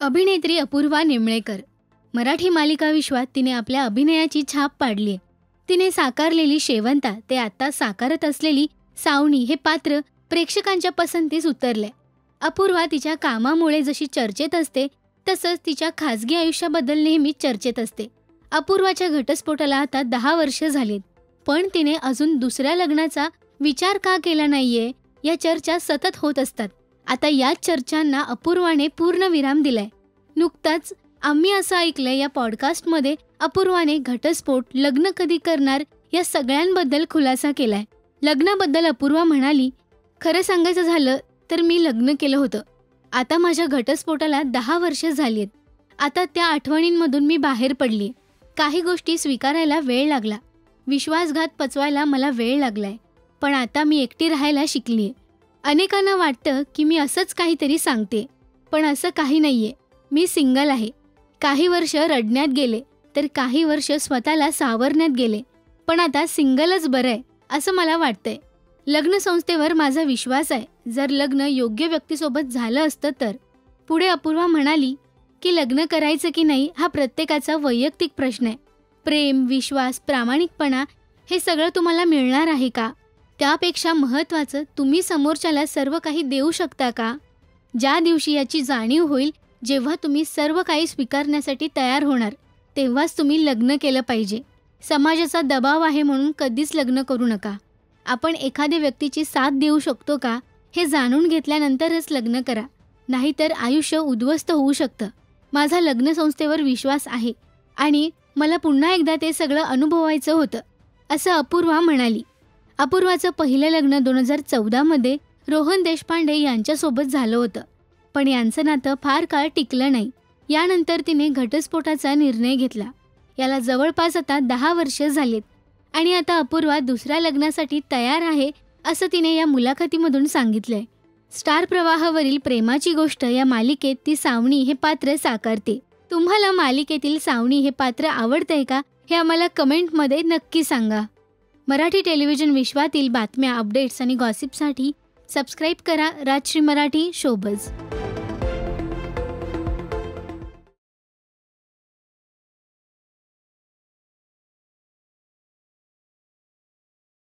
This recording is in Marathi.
अभिनेत्री अपूर्वा निमळेकर मराठी मालिका विश्वात तिने आपल्या अभिनयाची छाप पाडली आहे. तिने साकारलेली शेवंता ते आता साकारत असलेली सावनी हे पात्र प्रेक्षकांच्या पसंतीस उतरले. अपूर्वा तिच्या कामामुळे जशी चर्चेत असते तसंच तिच्या खाजगी आयुष्याबद्दल नेहमीच चर्चेत असते. अपूर्वाच्या घटस्फोटाला आता 10 वर्ष झालीत, पण तिने अजून दुसऱ्या लग्नाचा विचार का केला नाहीये या चर्चा सतत होत असतात. आता याच चर्चांना अपूर्वाने पूर्ण विराम दिलाय. नुकताच आम्ही असं ऐकलंय या पॉडकास्टमध्ये अपूर्वाने घटस्फोट, लग्न कधी करणार या सगळ्यांबद्दल खुलासा केलाय. लग्नाबद्दल अपूर्वा म्हणाली, खरं सांगायचं झालं तर मी लग्न केलं होतं. आता माझ्या घटस्फोटाला 10 वर्ष झालीत. आता त्या आठवणींमधून मी बाहेर पडली. काही गोष्टी स्वीकारायला वेळ लागला. विश्वासघात पचवायला मला वेळ लागलाय. पण आता मी एकटी राहायला शिकलीये. अनेकांना वाटतं की मी असंच काहीतरी सांगते, पण असं काही नाहीये. मी सिंगल आहे. काही वर्ष रडण्यात गेले तर काही वर्ष स्वतःला सावरण्यात गेले, पण आता सिंगलच बरं आहे असं मला वाटतंय. लग्न संस्थेवर माझा विश्वास आहे. जर लग्न योग्य व्यक्तीसोबत झालं असतं तर. पुढे अपूर्वा म्हणाली की लग्न करायचं की नाही हा प्रत्येकाचा वैयक्तिक प्रश्न आहे. प्रेम, विश्वास, प्रामाणिकपणा हे सगळं तुम्हाला मिळणार आहे का? त्यापेक्षा महत्त्वाचं, तुम्ही समोरच्याला सर्व काही देऊ शकता का? ज्या दिवशी याची जाणीव होईल, जेव्हा तुम्ही सर्व काही स्वीकारण्यासाठी तयार होणार, तेव्हाच तुम्ही लग्न केलं पाहिजे. समाजाचा दबाव आहे म्हणून कधीच लग्न करू नका. आपण एखाद्या व्यक्तीची साथ देऊ शकतो का हे जाणून घेतल्यानंतरच लग्न करा, नाहीतर आयुष्य उद्ध्वस्त होऊ शकतं. माझा लग्न संस्थेवर विश्वास आहे आणि मला पुन्हा एकदा ते सगळं अनुभवायचं होतं, असं अपूर्वा म्हणाली. अपूर्वाचं पहिलं लग्न 2014 मध्ये रोहन देशपांडे यांच्यासोबत झालं होतं, पण यांचं नातं फार काळ टिकलं नाही. यानंतर तिने घटस्फोटाचा निर्णय घेतला. याला जवळपास आता 10 वर्ष झालीत आणि आता अपूर्वा दुसऱ्या लग्नासाठी तयार आहे असं तिने या मुलाखतीमधून सांगितलंय. स्टार प्रवाहावरील प्रेमाची गोष्ट या मालिकेत ती सावनी हे पात्र साकारते. तुम्हाला मालिकेतील सावनी हे पात्र आवडतंय का हे आम्हाला कमेंटमध्ये नक्की सांगा. मराठी टेलिव्हिजन विश्वातील बातम्या, अपडेट्स आणि गॉसिपसाठी सबस्क्राईब करा राजश्री मराठी शोबज.